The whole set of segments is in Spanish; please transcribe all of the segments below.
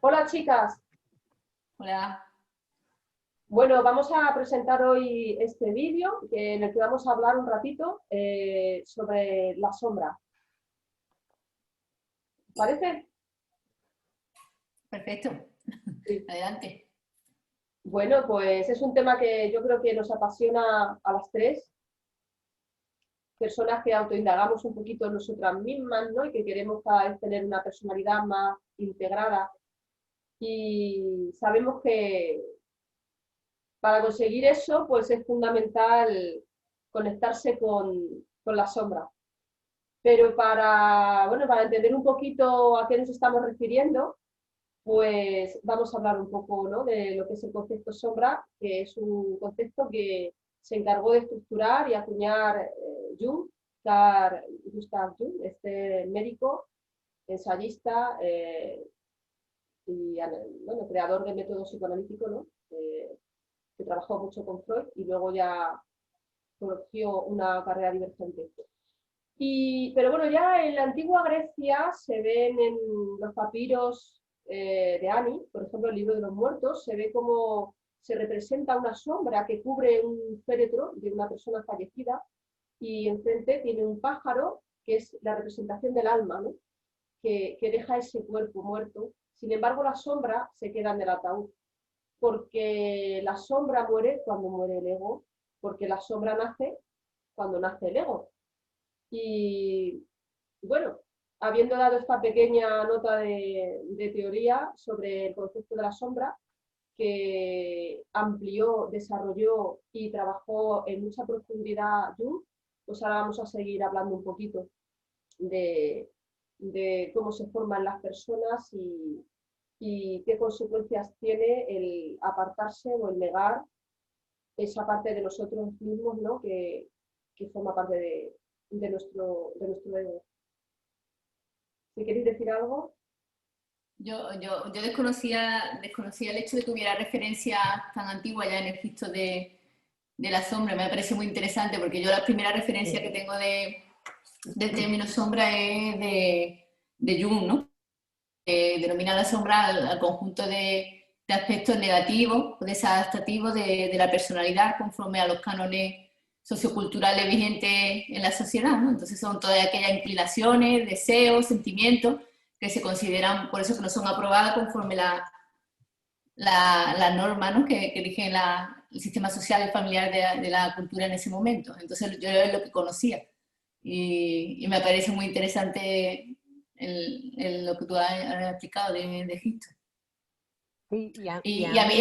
Hola chicas, Hola. bueno, vamos a presentar hoy este vídeo en el que vamos a hablar un ratito sobre la sombra. ¿Parece? Perfecto. Sí. Adelante. Bueno, pues es un tema que yo creo que nos apasiona a las tres, personas que autoindagamos un poquito nosotras mismas, ¿no? Y que queremos cada vez tener una personalidad más integrada. Y sabemos que para conseguir eso, pues es fundamental conectarse con la sombra. Pero para entender un poquito a qué nos estamos refiriendo, pues vamos a hablar un poco, ¿no?, de lo que es el concepto sombra, que es un concepto que se encargó de estructurar y acuñar Jung, Gustav Jung, este médico, ensayista y bueno, creador del método psicoanalítico, ¿no? Que trabajó mucho con Freud y luego ya conoció una carrera divergente. Pero bueno, ya en la antigua Grecia se ven en los papiros de Ani, por ejemplo, el libro de los muertos, se ve como se representa una sombra que cubre un féretro de una persona fallecida y enfrente tiene un pájaro que es la representación del alma, ¿no?, que deja ese cuerpo muerto. Sin embargo, la sombra se queda en el ataúd, porque la sombra muere cuando muere el ego, porque la sombra nace cuando nace el ego. Y bueno, habiendo dado esta pequeña nota de teoría sobre el concepto de la sombra, que amplió, desarrolló y trabajó en mucha profundidad Jung, pues ahora vamos a seguir hablando un poquito de cómo se forman las personas y qué consecuencias tiene el apartarse o el negar esa parte de nosotros mismos, ¿no?, que forma parte de nuestro ego. Si queréis decir algo. Yo desconocía el hecho de que hubiera referencia tan antigua ya en Egipto de la sombra. Me parece muy interesante porque yo la primera referencia que tengo del término sombra es de Jung, ¿no? Denomina la sombra al conjunto de aspectos negativos, desadaptativos de la personalidad conforme a los cánones socioculturales vigentes en la sociedad, ¿no? Entonces son todas aquellas inclinaciones, deseos, sentimientos que se consideran, por eso que no son aprobadas conforme la norma, ¿no?, que rige el sistema social y familiar de la cultura en ese momento. Entonces yo es lo que conocía y me parece muy interesante lo que tú has explicado de Egipto. Sí, Y a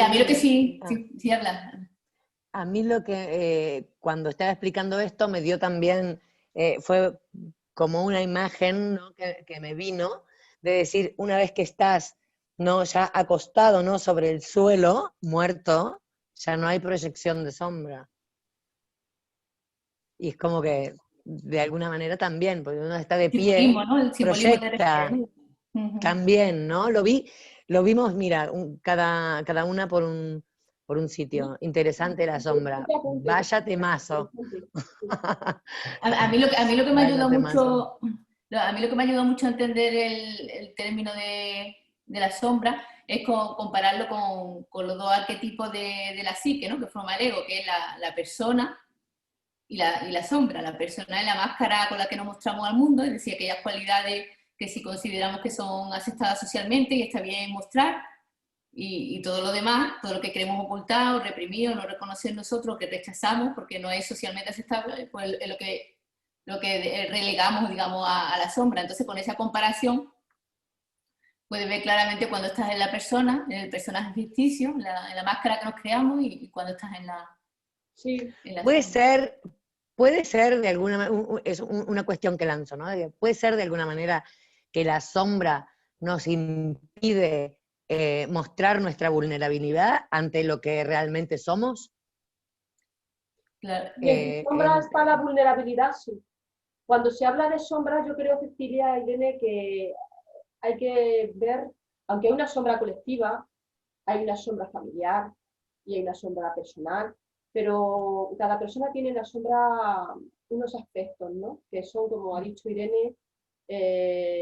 mí lo que sí habla. A mí lo que cuando estaba explicando esto me dio también, fue como una imagen, ¿no?, que me vino de decir, una vez que estás, ¿no?, ya acostado, ¿no?, sobre el suelo, muerto, ya no hay proyección de sombra. Y es como que, de alguna manera también, porque uno está de pie, Simbolismo, ¿no? El simbolismo proyecta también, ¿no? Lo vimos, mira, cada una por un sitio. Interesante la sombra. Vaya temazo. A mí lo que me Vaya ayudó temazo. mucho, a mí lo que me ayudó mucho a entender el término de la sombra es compararlo con los dos arquetipos de la psique, ¿no?, que forma el ego, que es la persona y la sombra. La persona es la máscara con la que nos mostramos al mundo, es decir, aquellas cualidades que si consideramos que son aceptadas socialmente y está bien mostrar, y todo lo demás, todo lo que queremos ocultar o reprimir o no reconocer nosotros, que rechazamos porque no es socialmente aceptable, pues es lo que relegamos, digamos, a la sombra. Entonces, con esa comparación, puedes ver claramente cuando estás en la persona, en el personaje ficticio, en la máscara que nos creamos, y cuando estás en la sombra. Puede ser de alguna manera, es una cuestión que lanzo, ¿no? Puede ser de alguna manera que la sombra nos impide mostrar nuestra vulnerabilidad ante lo que realmente somos. Claro. En sombra está la vulnerabilidad, sí. Cuando se habla de sombra, yo creo, Cecilia, Irene, que hay que ver, aunque hay una sombra colectiva, hay una sombra familiar y hay una sombra personal, pero cada persona tiene en la sombra unos aspectos, ¿no?, que son, como ha dicho Irene,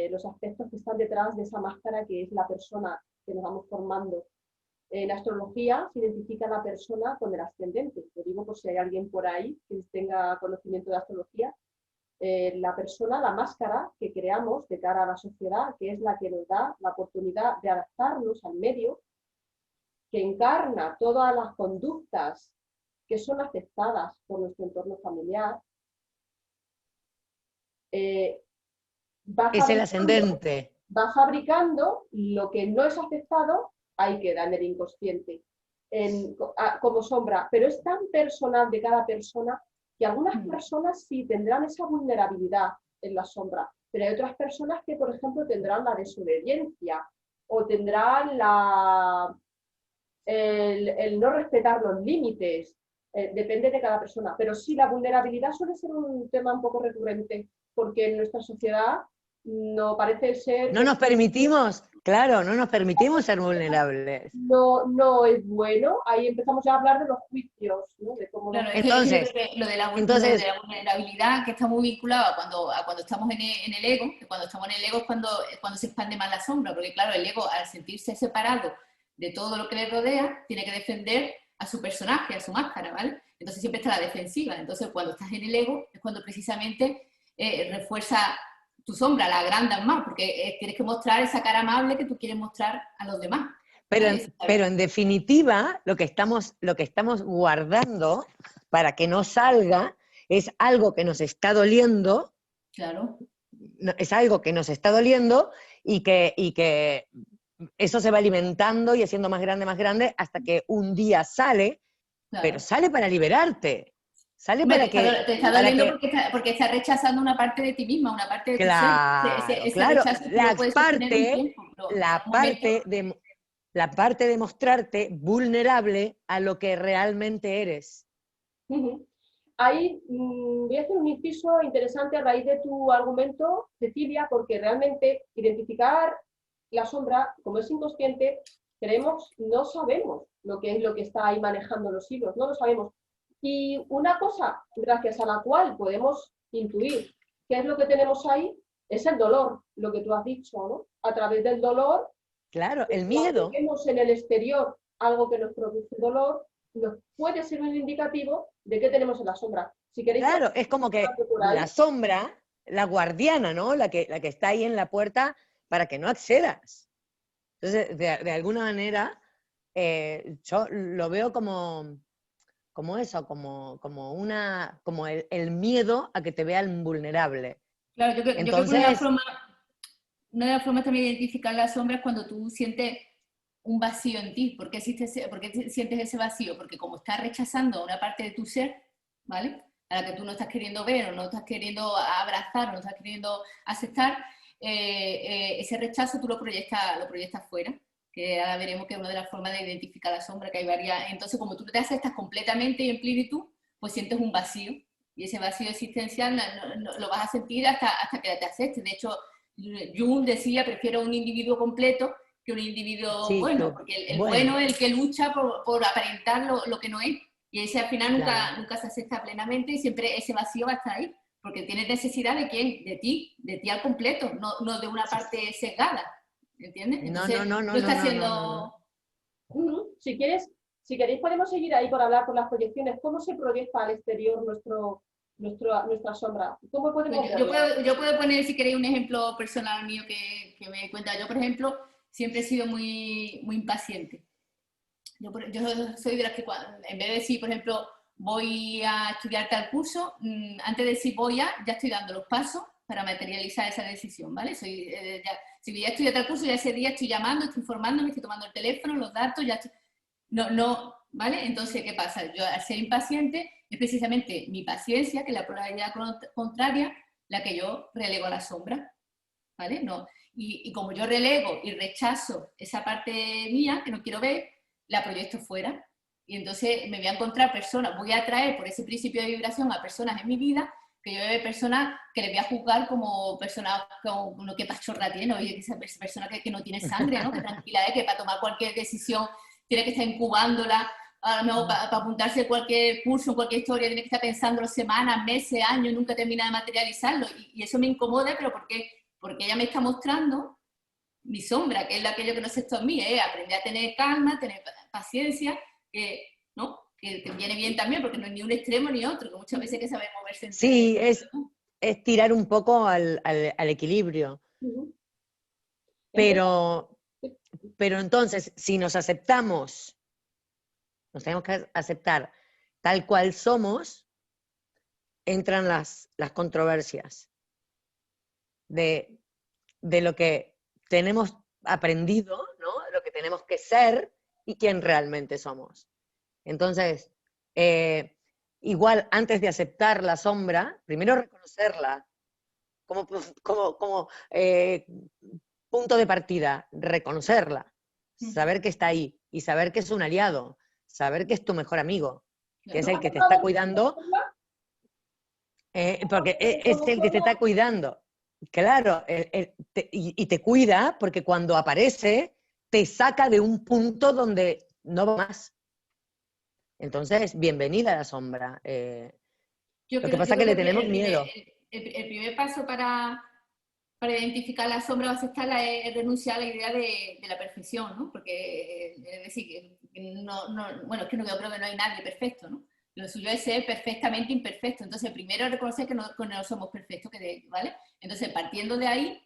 los aspectos que están detrás de esa máscara que es la persona que nos vamos formando. En astrología se identifica a la persona con el ascendente. Lo digo por si hay alguien por ahí que tenga conocimiento de astrología. La persona, la máscara que creamos de cara a la sociedad, que es la que nos da la oportunidad de adaptarnos al medio, que encarna todas las conductas que son aceptadas por nuestro entorno familiar, Es el ascendente. va fabricando lo que no es aceptado, ahí queda en el inconsciente, como sombra, pero es tan personal de cada persona que algunas personas sí tendrán esa vulnerabilidad en la sombra, pero hay otras personas que, por ejemplo, tendrán la desobediencia o tendrán el no respetar los límites, depende de cada persona, pero sí, la vulnerabilidad suele ser un tema un poco recurrente, porque en nuestra sociedad no parece ser... No nos permitimos, claro, no nos permitimos ser vulnerables. No es bueno. Ahí empezamos ya a hablar de los juicios, ¿no? De cómo claro, entonces, lo de la vulnerabilidad, que está muy vinculado a cuando estamos en el ego, que cuando estamos en el ego es cuando se expande más la sombra, porque claro, el ego, al sentirse separado de todo lo que le rodea, tiene que defender a su personaje, a su máscara, ¿vale? Entonces siempre está a la defensiva. Entonces cuando estás en el ego es cuando precisamente refuerza tu sombra, la agrandas más, porque tienes que mostrar esa cara amable que tú quieres mostrar a los demás. Pero en definitiva, lo que estamos guardando para que no salga es algo que nos está doliendo. Claro. Es algo que nos está doliendo y que eso se va alimentando y haciendo más grande hasta que un día sale, claro. Pero sale para liberarte. Sale para que... Te está doliendo porque estás rechazando una parte de ti misma, una parte de tu ser. Ese claro, rechazo lo puedes sostener un tiempo, la parte de mostrarte vulnerable a lo que realmente eres. Ahí voy a hacer un inciso interesante a raíz de tu argumento, Cecilia, porque realmente identificar la sombra, como es inconsciente, no sabemos lo que es lo que está ahí manejando los hilos, no lo sabemos. Y una cosa, gracias a la cual podemos intuir qué es lo que tenemos ahí, es el dolor, lo que tú has dicho, ¿no? A través del dolor, claro, el miedo. Si vemos en el exterior algo que nos produce dolor, nos puede ser un indicativo de qué tenemos en la sombra. Si queréis, claro, es como que la sombra, la guardiana, ¿no? La que está ahí en la puerta para que no accedas. Entonces, de alguna manera, yo lo veo como eso, como el miedo a que te vean vulnerable. Claro, yo creo que una de las formas también de identificar la sombra es cuando tú sientes un vacío en ti. ¿Por qué sientes ese vacío? Porque como estás rechazando una parte de tu ser, ¿vale? A la que tú no estás queriendo ver, o no estás queriendo abrazar, o no estás queriendo aceptar, ese rechazo tú lo proyectas fuera, que ahora veremos que es una de las formas de identificar la sombra, que hay varias. Entonces, como tú te aceptas completamente y en plenitud, pues sientes un vacío, y ese vacío existencial lo vas a sentir hasta que te aceptes. De hecho, Jung decía, prefiero un individuo completo que un individuo bueno, porque el bueno es el que lucha por aparentar lo que no es, y ese al final nunca se acepta plenamente, y siempre ese vacío va a estar ahí, porque tienes necesidad ¿de quién? De ti al completo, no de una parte sesgada, ¿entiendes? Entonces, no está haciendo... Si queréis podemos seguir ahí por hablar por las proyecciones. ¿Cómo se proyecta al exterior nuestra sombra? ¿Cómo podemos yo puedo poner, si queréis, un ejemplo personal mío que me cuenta. Yo, por ejemplo, siempre he sido muy, muy impaciente. Yo soy de las que, en vez de decir, por ejemplo, voy a estudiar tal curso, antes de decir voy ya estoy dando los pasos para materializar esa decisión, ¿vale? Si voy a estudiar tal curso, ya ese día estoy llamando, estoy informándome, estoy tomando el teléfono, los datos, ya estoy... No, ¿vale? Entonces, ¿qué pasa? Yo, al ser impaciente, es precisamente mi paciencia, que es la polaridad contraria, la que yo relego a la sombra, ¿vale? No. Y como yo relego y rechazo esa parte mía que no quiero ver, la proyecto fuera. Y entonces me voy a encontrar personas, voy a atraer por ese principio de vibración a personas en mi vida, que yo veo personas que les voy a juzgar como personas como que pachorra tiene, oye, esa persona que no tiene sangre, ¿no? Que tranquila es, que para tomar cualquier decisión tiene que estar incubándola, a lo mejor para apuntarse a cualquier curso, cualquier historia, tiene que estar pensándolo semanas, meses, años, nunca termina de materializarlo. Y eso me incomoda, pero porque ella me está mostrando mi sombra, que es aquello que no sé esto en mí, aprender a tener calma, tener paciencia, ¿no? Que te viene bien también, porque no es ni un extremo ni otro, que muchas veces hay que saber moverse entre... Sí, es tirar un poco al equilibrio. Ujú. Pero entonces, si nos aceptamos, nos tenemos que aceptar tal cual somos, entran las controversias de lo que tenemos aprendido, ¿no? Lo que tenemos que ser y quién realmente somos. Entonces, igual antes de aceptar la sombra, primero reconocerla como punto de partida, reconocerla, saber que está ahí y saber que es un aliado, saber que es tu mejor amigo, que es ¿No el has que te notado está el cuidando, porque es el que te reconocerla? está cuidando. Claro, y te cuida porque cuando aparece te saca de un punto donde no va más. Entonces, bienvenida a la sombra. Lo que pasa es que le tenemos miedo. El primer paso para identificar la sombra o aceptarla es renunciar a la idea de la perfección, ¿no? Porque, es decir, bueno, es que no creo que no hay nadie perfecto, ¿no? Lo suyo es ser perfectamente imperfecto. Entonces, primero reconocer que no somos perfectos, ¿vale? Entonces, partiendo de ahí,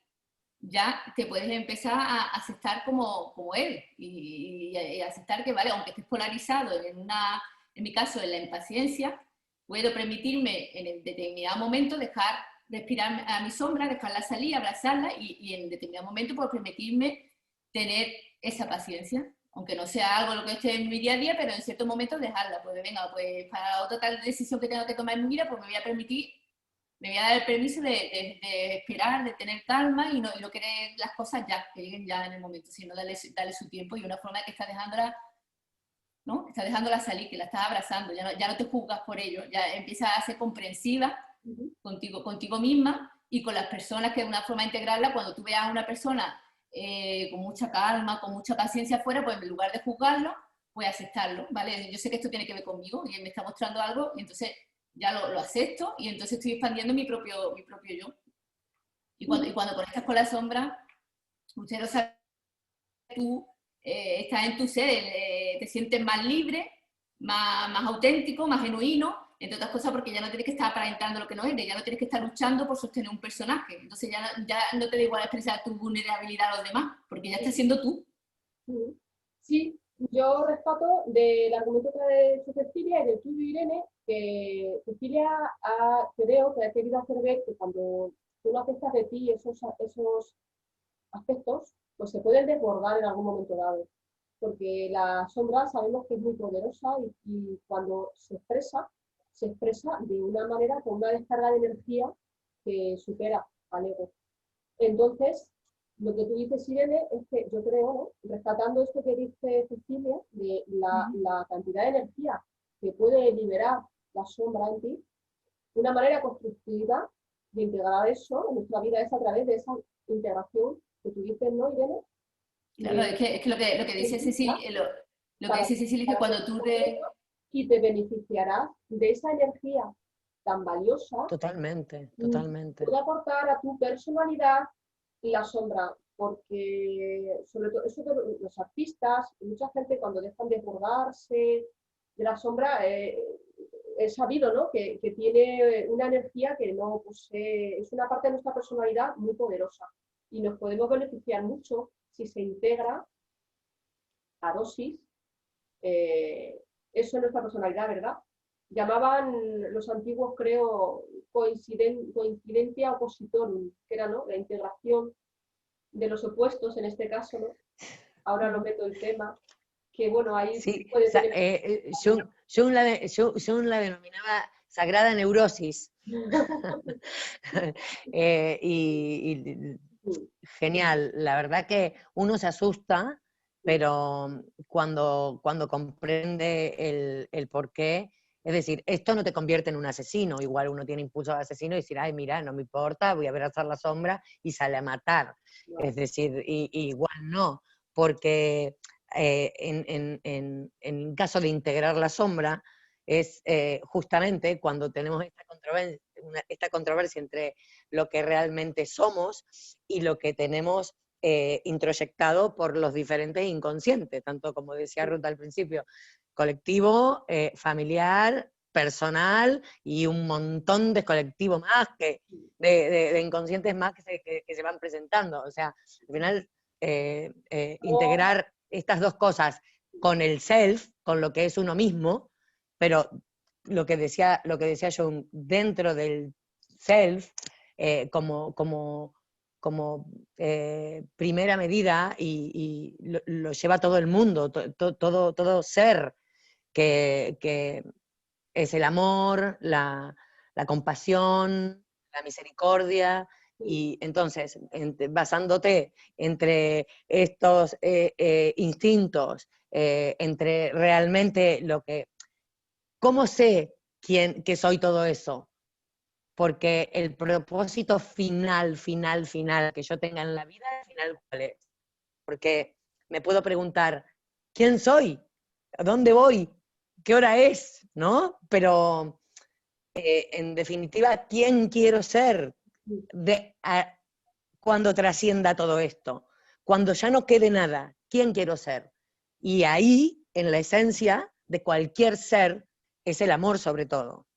ya te puedes empezar a aceptar como eres y aceptar que, vale, aunque estés polarizado en mi caso, en la impaciencia, puedo permitirme en determinado momento dejar respirar a mi sombra, dejarla salir, abrazarla y en determinado momento puedo permitirme tener esa paciencia, aunque no sea algo lo que esté en mi día a día, pero en ciertos momentos dejarla, pues venga, pues para otra tal decisión que tengo que tomar en mi vida, pues me voy a permitir, me voy a dar el permiso de esperar, de tener calma y no querer las cosas ya, que lleguen ya en el momento, sino darle su tiempo y una forma que está dejándola, ¿no? Está dejándola salir, que la estás abrazando, ya no te juzgas por ello, ya empiezas a ser comprensiva contigo misma y con las personas, que es una forma de integrarla. Cuando tú veas a una persona con mucha calma, con mucha paciencia afuera, pues en lugar de juzgarlo, pues aceptarlo, ¿vale? Yo sé que esto tiene que ver conmigo y él me está mostrando algo y entonces ya lo acepto y entonces estoy expandiendo mi propio yo. Y cuando conectas con la sombra, usted lo sabe, tú estás en tu ser, te sientes más libre, más auténtico, más genuino, entre otras cosas porque ya no tienes que estar aparentando lo que no eres, ya no tienes que estar luchando por sostener un personaje, entonces ya no te da igual expresar tu vulnerabilidad a los demás, porque ya estás siendo tú. Sí, yo rescato del argumento que ha hecho Cecilia y del tuyo, Irene, que Cecilia creo que ha querido hacer ver que cuando tú no aceptas de ti esos aspectos, pues se pueden desbordar en algún momento dado. Porque la sombra sabemos que es muy poderosa y cuando se expresa de una manera con una descarga de energía que supera al ego. Entonces, lo que tú dices, Irene, es que yo creo, ¿no? Rescatando esto que dice Cecilia, de la cantidad de energía que puede liberar la sombra en ti, una manera constructiva de integrar eso en nuestra vida es a través de esa integración que tú dices, ¿no, Irene? Claro, es que lo que dice Cecilia, lo que dice Cecilia es que cuando tú y te beneficiarás de esa energía tan valiosa. Totalmente, totalmente. Puede aportar a tu personalidad la sombra, porque sobre todo eso de los artistas, mucha gente cuando dejan de desbordarse de la sombra, es sabido, ¿no? que tiene una energía que no posee, es una parte de nuestra personalidad muy poderosa y nos podemos beneficiar mucho si se integra a dosis eso en nuestra personalidad, ¿verdad? Llamaban los antiguos, creo, coincidencia opositorum, que era, ¿no?, la integración de los opuestos en este caso, ¿no? Ahora no meto el tema, que bueno, ahí sí, puede tener... Jung la denominaba sagrada neurosis. Genial, la verdad que uno se asusta, pero cuando comprende el porqué, es decir, esto no te convierte en un asesino, igual uno tiene impulso de asesino y decir, ay, mira, no me importa, voy a abrazar la sombra y sale a matar. Es decir, igual no, porque en caso de integrar la sombra, es justamente cuando tenemos esta controversia entre lo que realmente somos y lo que tenemos introyectado por los diferentes inconscientes, tanto como decía Ruth al principio, colectivo, familiar, personal y un montón de colectivos más, de inconscientes más que se van presentando. O sea, al final, integrar estas dos cosas con el self, con lo que es uno mismo, pero lo que decía Jung, dentro del self, como primera medida, y lo lleva todo el mundo, todo ser, que es el amor, la compasión, la misericordia. Y entonces, basándote entre estos instintos, entre realmente ¿cómo sé que soy todo eso? Porque el propósito final que yo tenga en la vida, al final, ¿cuál es? Porque me puedo preguntar, ¿quién soy? ¿A dónde voy? ¿Qué hora es? ¿No? Pero, en definitiva, ¿quién quiero ser cuando trascienda todo esto? Cuando ya no quede nada, ¿quién quiero ser? Y ahí, en la esencia de cualquier ser, es el amor sobre todo.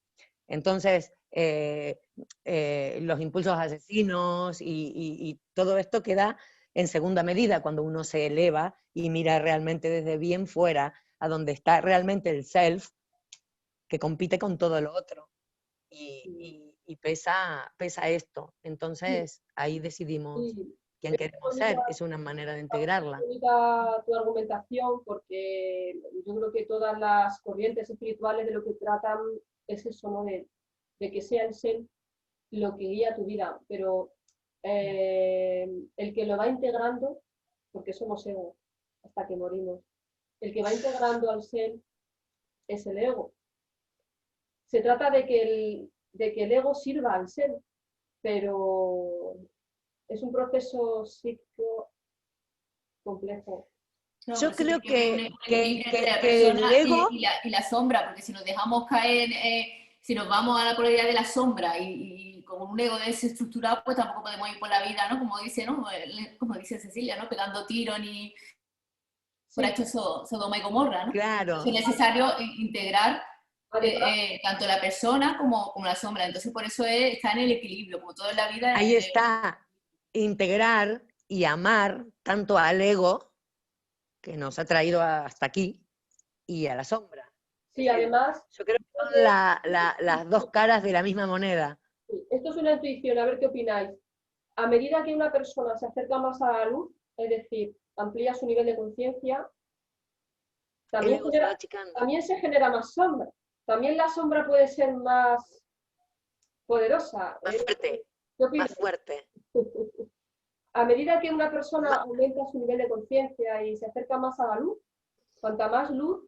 Entonces, los impulsos asesinos y todo esto queda en segunda medida cuando uno se eleva y mira realmente desde bien fuera a donde está realmente el self, que compite con todo lo otro. Y pesa esto. Entonces, ahí decidimos Sí, quién es queremos bonita, ser. Es una manera de integrarla. bonita tu argumentación, porque yo creo que todas las corrientes espirituales de lo que tratan es eso, ¿no? De que sea el ser lo que guía tu vida, pero el que lo va integrando, porque somos ego hasta que morimos, el que va integrando al ser es el ego. Se trata de que el ego sirva al ser, pero es un proceso psíquico complejo. No, por Yo eso tiene creo que haber un que equilibrio entre la el persona ego, y la sombra, porque si nos dejamos caer, si nos vamos a la polaridad de la sombra y con un ego desestructurado, pues tampoco podemos ir por la vida, ¿no? Como dice, ¿no? Como dice Cecilia, ¿no? Pegando tiros ni por Sí, hecho Sodoma y Gomorra, ¿no? Entonces claro, es necesario integrar además, tanto la persona como la sombra. Entonces por eso está en el equilibrio, como todo en la vida. ahí está, integrar y amar tanto al ego, que nos ha traído hasta aquí, y a la sombra. Es sí, decir, además, yo creo que son las dos caras de la misma moneda. sí, esto es una intuición, a ver qué opináis. A medida que una persona se acerca más a la luz, es decir, amplía su nivel de conciencia, El también, ego se va achicando, también se genera más sombra. También la sombra puede ser más poderosa. más fuerte, ¿Qué más opinas? fuerte. A medida que una persona Ma- aumenta su nivel de conciencia y se acerca más a la luz, cuanta más luz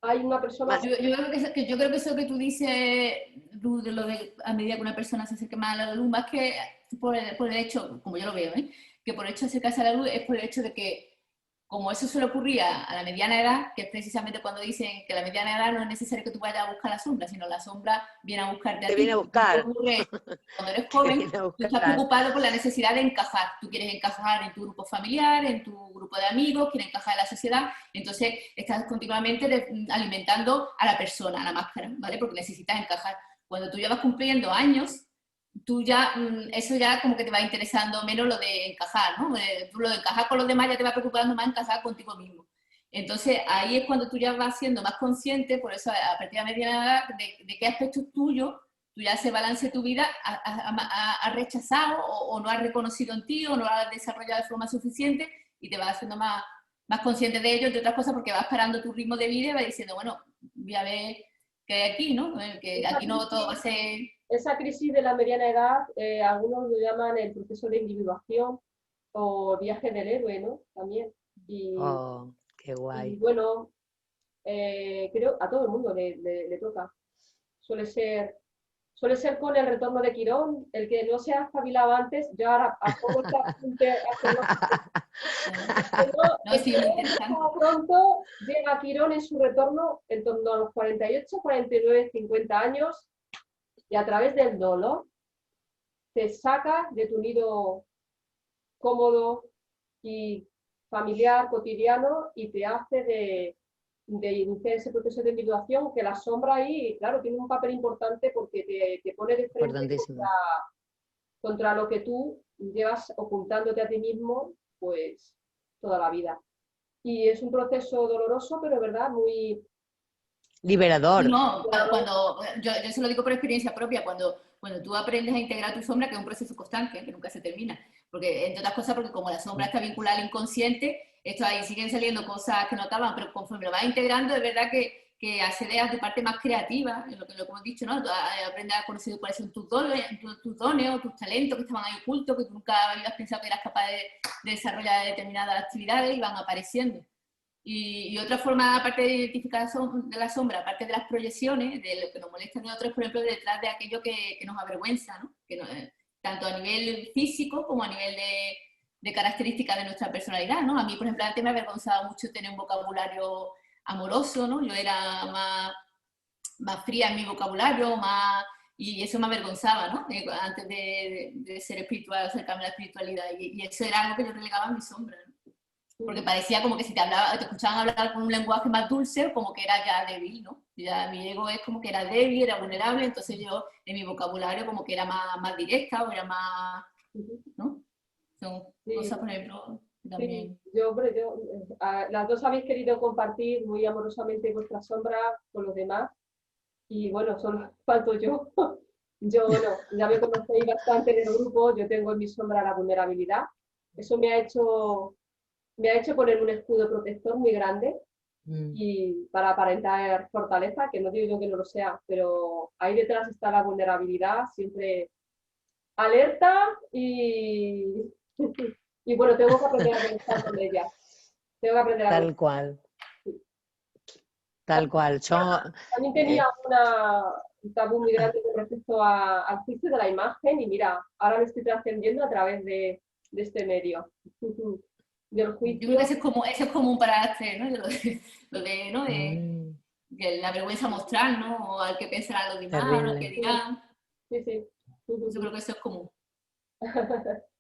hay una persona. más, Yo creo que eso que tú dices, Ruth, de lo de a medida que una persona se acerca más a la luz, más que por el hecho, como yo lo veo, que por el hecho de acercarse a la luz es por el hecho de que, como eso suele ocurrir a la mediana edad, que es precisamente cuando dicen que a la mediana edad no es necesario que tú vayas a buscar la sombra, sino la sombra viene a buscarte a te viene a ti. Y buscar, ocurre cuando eres te joven, viene a tú estás buscar. preocupado por la necesidad de encajar. Tú quieres encajar en tu grupo familiar, en tu grupo de amigos, quieres encajar en la sociedad. Entonces estás continuamente alimentando a la persona, a la máscara, ¿vale? Porque necesitas encajar. Cuando tú ya vas cumpliendo años, tú ya, eso ya como que te va interesando menos lo de encajar, ¿no? Tú lo de encajar con los demás ya te va preocupando más encajar contigo mismo. Entonces ahí es cuando tú ya vas siendo más consciente, por eso a partir de la mediana edad, de qué aspectos tuyos tú ya ese balance de tu vida has rechazado o no has reconocido en ti o no lo has desarrollado de forma suficiente y te vas haciendo más consciente de ello, de otras cosas, porque vas parando tu ritmo de vida y vas diciendo, bueno, voy a ver qué hay aquí, ¿no? Que Esa aquí no todo va a crisis, ser... esa crisis de la mediana edad, algunos lo llaman el proceso de individuación o viaje del héroe, ¿no? También. Y, Oh, qué y guay. bueno, creo a todo el mundo le toca. Suele ser Suele ser con el retorno de Quirón, el que no se ha espabilado antes, ya ahora a poco se apunte astrológico. No, El que sí, muy no interesante. empezado pronto, llega Quirón en su retorno en torno a los 48, 49, 50 años, y a través del dolor te saca de tu nido cómodo y familiar, cotidiano, y te hace de iniciar ese proceso de individuación, que la sombra ahí, claro, tiene un papel importante porque te pone de frente contra lo que tú llevas ocultándote a ti mismo, pues, toda la vida. Y es un proceso doloroso, pero, ¿verdad?, muy liberador. No, cuando yo se lo digo por experiencia propia, cuando tú aprendes a integrar tu sombra, que es un proceso constante, que nunca se termina, porque entre otras cosas, porque como la sombra está vinculada al inconsciente, esto ahí siguen saliendo cosas que no acaban, pero conforme lo vas integrando, es verdad que accedes a tu parte más creativa, lo que hemos dicho, ¿no? Tú aprendes a conocer cuáles son tus dones o tus talentos que estaban ahí ocultos, que tú nunca habías pensado que eras capaz de desarrollar determinadas actividades y van apareciendo. Y otra forma, aparte de identificar de la sombra, aparte de las proyecciones, de lo que nos molesta de otros, por ejemplo, detrás de aquello que nos avergüenza, ¿no? Tanto a nivel físico como a nivel de características de nuestra personalidad, ¿no? A mí, por ejemplo, antes me avergonzaba mucho tener un vocabulario amoroso, ¿no? Yo era más fría en mi vocabulario, y eso me avergonzaba, ¿no? Antes de ser espiritual, acercarme a la espiritualidad, y eso era algo que yo relegaba a mi sombra, ¿no? Porque parecía como que si te escuchaban hablar con un lenguaje más dulce, como que era ya débil, ¿no? Ya mi ego es como que era débil, era vulnerable, entonces yo en mi vocabulario como que era más directa o era más, ¿no? Son cosas, por ejemplo, también. Sí, las dos habéis querido compartir muy amorosamente vuestra sombra con los demás, y bueno, solo falto yo. Yo, bueno, ya me conocéis bastante en el grupo, yo tengo en mi sombra la vulnerabilidad. Eso me ha hecho poner un escudo protector muy grande, y para aparentar fortaleza, que no digo yo que no lo sea, pero ahí detrás está la vulnerabilidad, siempre alerta, y bueno, tengo que aprender a conectar con ella. Tengo que aprender a Tal cual. Tal cual. También tenía un tabú muy grande con respecto al juicio de la imagen, y mira, ahora lo estoy trascendiendo a través de este medio. Del juicio. Yo creo que eso es común para las tres, ¿no? ¿no? De la vergüenza mostrar, ¿no? O al que pensarán los demás, o lo que dirán. Sí. Yo creo que eso es común.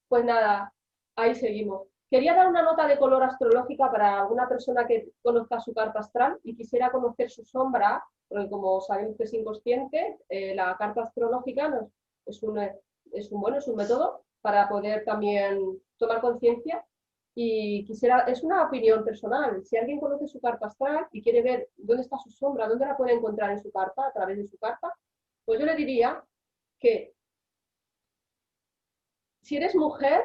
Pues nada, ahí seguimos. Quería dar una nota de color astrológica para alguna persona que conozca su carta astral y quisiera conocer su sombra, porque como sabemos que es inconsciente, la carta astrológica es un método para poder también tomar conciencia. Y es una opinión personal, si alguien conoce su carta astral y quiere ver dónde está su sombra, dónde la puede encontrar en su carta, a través de su carta, pues yo le diría que si eres mujer,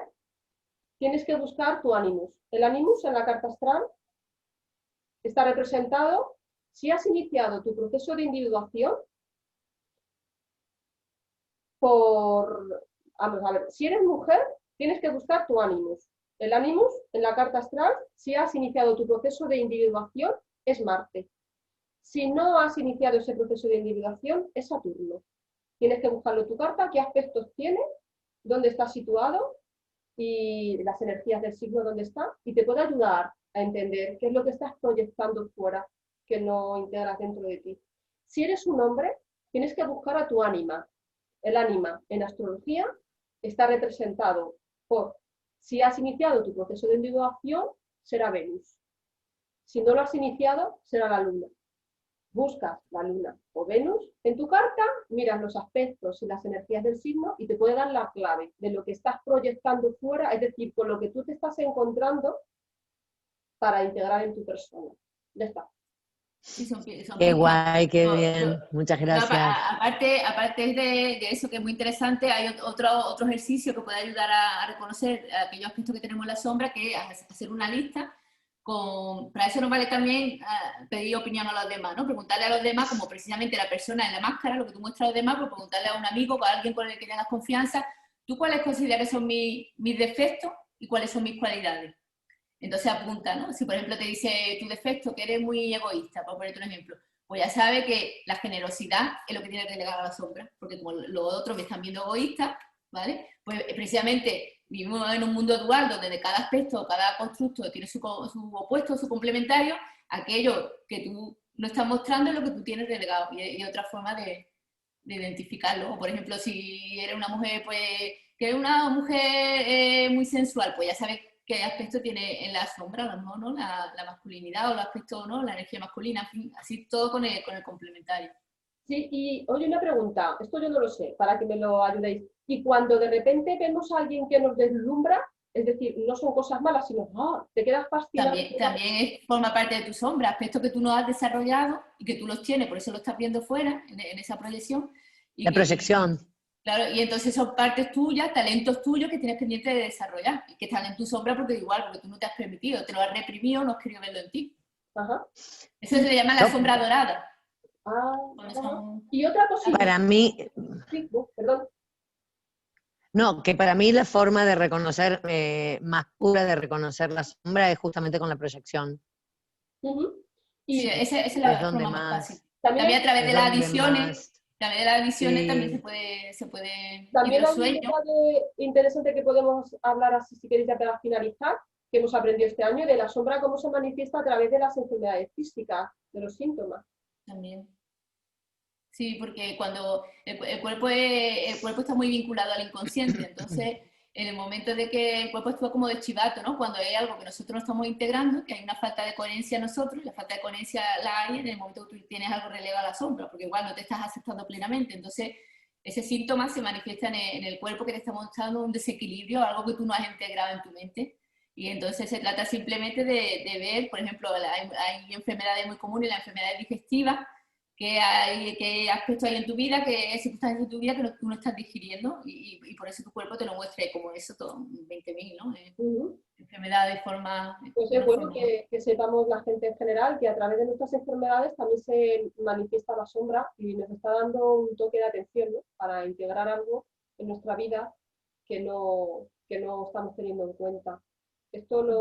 tienes que buscar tu Animus. El Animus en la carta astral está representado, si has iniciado tu proceso de individuación vamos a ver, si eres mujer, tienes que buscar tu Animus. El Animus en la carta astral, si has iniciado tu proceso de individuación, es Marte. Si no has iniciado ese proceso de individuación, es Saturno. Tienes que buscarlo en tu carta, qué aspectos tiene, dónde está situado y las energías del signo dónde está, y te puede ayudar a entender qué es lo que estás proyectando fuera, que no integras dentro de ti. Si eres un hombre, tienes que buscar a tu ánima. El ánima en astrología está representado por, si has iniciado tu proceso de individuación, será Venus. Si no lo has iniciado, será la Luna. Buscas la Luna o Venus en tu carta, miras los aspectos y las energías del signo y te puede dar la clave de lo que estás proyectando fuera, es decir, con lo que tú te estás encontrando para integrar en tu persona. Ya está. Sí, son qué guay, qué bien. Muchas gracias. Aparte de eso, que es muy interesante, hay otro ejercicio que puede ayudar a reconocer aquellos aspectos que tenemos en la sombra, que es hacer una lista. Para eso nos vale también pedir opinión a los demás, ¿no? Preguntarle a los demás, como precisamente la persona en la máscara, lo que tú muestras a los demás, pues preguntarle a un amigo, a alguien con el que tengas confianza, ¿tú cuáles consideras que son mis defectos y cuáles son mis cualidades? Entonces apunta, ¿no? Si por ejemplo te dice tu defecto, que eres muy egoísta, por ponerte un ejemplo, pues ya sabe que la generosidad es lo que tiene que delegar a la sombra, porque como los otros me están viendo egoísta, ¿vale? Pues precisamente vivimos en un mundo dual donde de cada aspecto, cada constructo tiene su opuesto, su complementario, aquello que tú no estás mostrando es lo que tú tienes delegado, y otra forma de identificarlo. O por ejemplo, si eres una mujer pues que una mujer muy sensual, pues ya sabes qué aspecto tiene en la sombra, a lo mejor, ¿no? La masculinidad o el aspecto, ¿no? La energía masculina, en fin, así todo con el complementario. Sí, y oye, una pregunta, esto yo no lo sé, para que me lo ayudéis. Y cuando de repente vemos a alguien que nos deslumbra, es decir, no son cosas malas, sino, te quedas fascinado. También forma parte de tu sombra, aspectos que tú no has desarrollado y que tú los tienes, por eso lo estás viendo fuera, en esa proyección. La proyección. Claro, y entonces son partes tuyas, talentos tuyos que tienes pendiente de desarrollar y que están en tu sombra porque igual, porque tú no te has permitido, te lo has reprimido, no has querido verlo en ti. Ajá. Eso se le llama la sombra dorada. Y otra cosita. Para mí, sí, perdón. no, que para mí la forma de reconocer, más pura de reconocer la sombra es justamente con la proyección. Y sí, esa es Es la donde forma más fácil. También a través de las donde adiciones, más- también sí. se puede y también de los hay un sueños. detalle interesante que podemos hablar así, si queréis, ya para finalizar, que hemos aprendido este año, de la sombra, cómo se manifiesta a través de las enfermedades físicas, de los síntomas. También. Sí, porque cuando el cuerpo está muy vinculado al inconsciente, entonces en el momento de que el cuerpo actúa como de chivato, ¿no? Cuando hay algo que nosotros no estamos integrando, que hay una falta de coherencia en nosotros, la falta de coherencia la hay en el momento que tú tienes algo relegado a la sombra, porque igual no te estás aceptando plenamente, entonces ese síntoma se manifiesta en el cuerpo que te está mostrando un desequilibrio, algo que tú no has integrado en tu mente. Y entonces se trata simplemente de ver, por ejemplo, hay enfermedades muy comunes, las enfermedades digestivas, qué aspectos hay en tu vida, qué circunstancias en tu vida que tú no estás digiriendo y por eso tu cuerpo te lo muestra como eso, todo, 20.000, ¿no? Enfermedades de forma... Pues es bueno que sepamos la gente en general que a través de nuestras enfermedades también se manifiesta la sombra y nos está dando un toque de atención, ¿no? Para integrar algo en nuestra vida que no estamos teniendo en cuenta. Esto es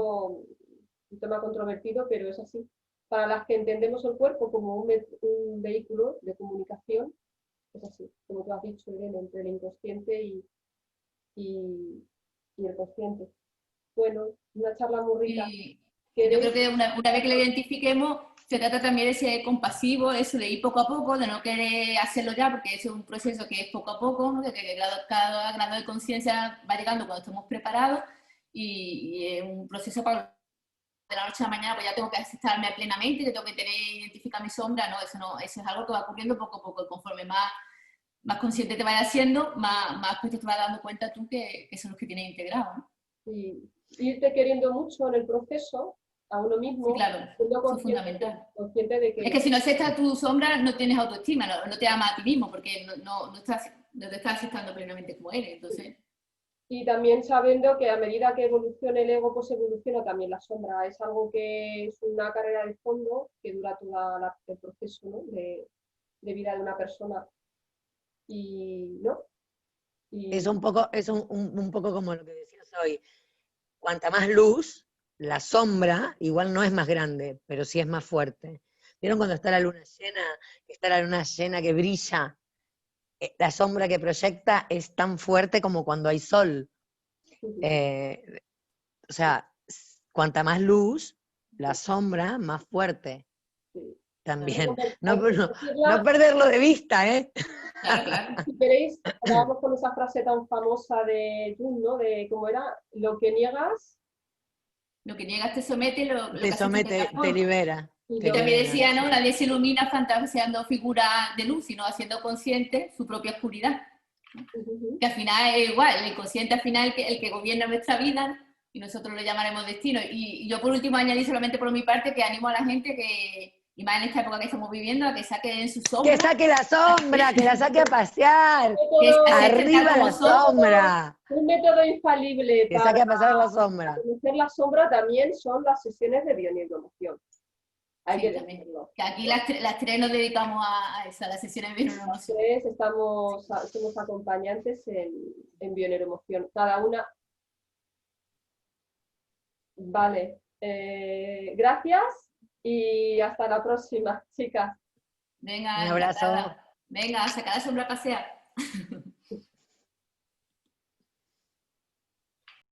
un tema controvertido, pero es así. Para las que entendemos el cuerpo como un vehículo de comunicación, es así, como tú has dicho, Irene, entre el inconsciente y el consciente. Bueno, una charla muy rica. Y yo creo que una vez que lo identifiquemos, se trata también de ser compasivo, eso de ir poco a poco, de no querer hacerlo ya, porque es un proceso que es poco a poco, ¿no? Que cada grado de conciencia va llegando cuando estemos preparados y es un proceso para de la noche a la mañana, pues ya tengo que aceptarme plenamente, que tengo que identificar mi sombra, no, eso es algo que va ocurriendo poco a poco, conforme más consciente te vayas haciendo, más pues te vas dando cuenta tú que son los que tienes integrado, ¿no? Y irte queriendo mucho en el proceso a uno mismo, sí, claro, siendo es fundamental. consciente de que... Es que si no aceptas tu sombra, no tienes autoestima, no te amas a ti mismo, porque no te estás aceptando plenamente como eres, entonces... Y también sabiendo que a medida que evolucione el ego, pues evoluciona también la sombra. Es algo que es una carrera de fondo que dura todo el proceso, ¿no? de vida de una persona. Y, ¿no? Es un poco, un poco como lo que decías hoy. Cuanta más luz, la sombra igual no es más grande, pero sí es más fuerte. ¿Vieron cuando está la luna llena? Que está la luna llena que brilla. La sombra que proyecta es tan fuerte como cuando hay sol. O sea, cuanta más luz, la sombra más fuerte. También. No perderlo de vista, ¿eh? Claro, claro. Si queréis, vamos con esa frase tan famosa de Jung, ¿no? De cómo era, lo que niegas te somete, te somete, te libera. Y también decía, ¿no? Nadie se ilumina fantaseando figuras de luz, sino haciendo consciente su propia oscuridad. Que al final es igual, el inconsciente al final es el que gobierna nuestra vida y nosotros lo llamaremos destino. Y yo por último añadí solamente por mi parte que animo a la gente que, y más en esta época que estamos viviendo, a que saquen su sombra. Que saque la sombra, que la saque a pasear. Arriba la sombra. Un método infalible que saque a pasear la sombra. Para conocer la sombra también son las sesiones de bioneuroemoción. Hay que decirlo. Que aquí las tres nos dedicamos a eso, a las sesiones de bioneuroemoción. Las tres somos acompañantes en bioneuroemoción. Cada una. Vale. Gracias y hasta la próxima, chicas. Venga, un abrazo. Venga, saca la sombra a pasear.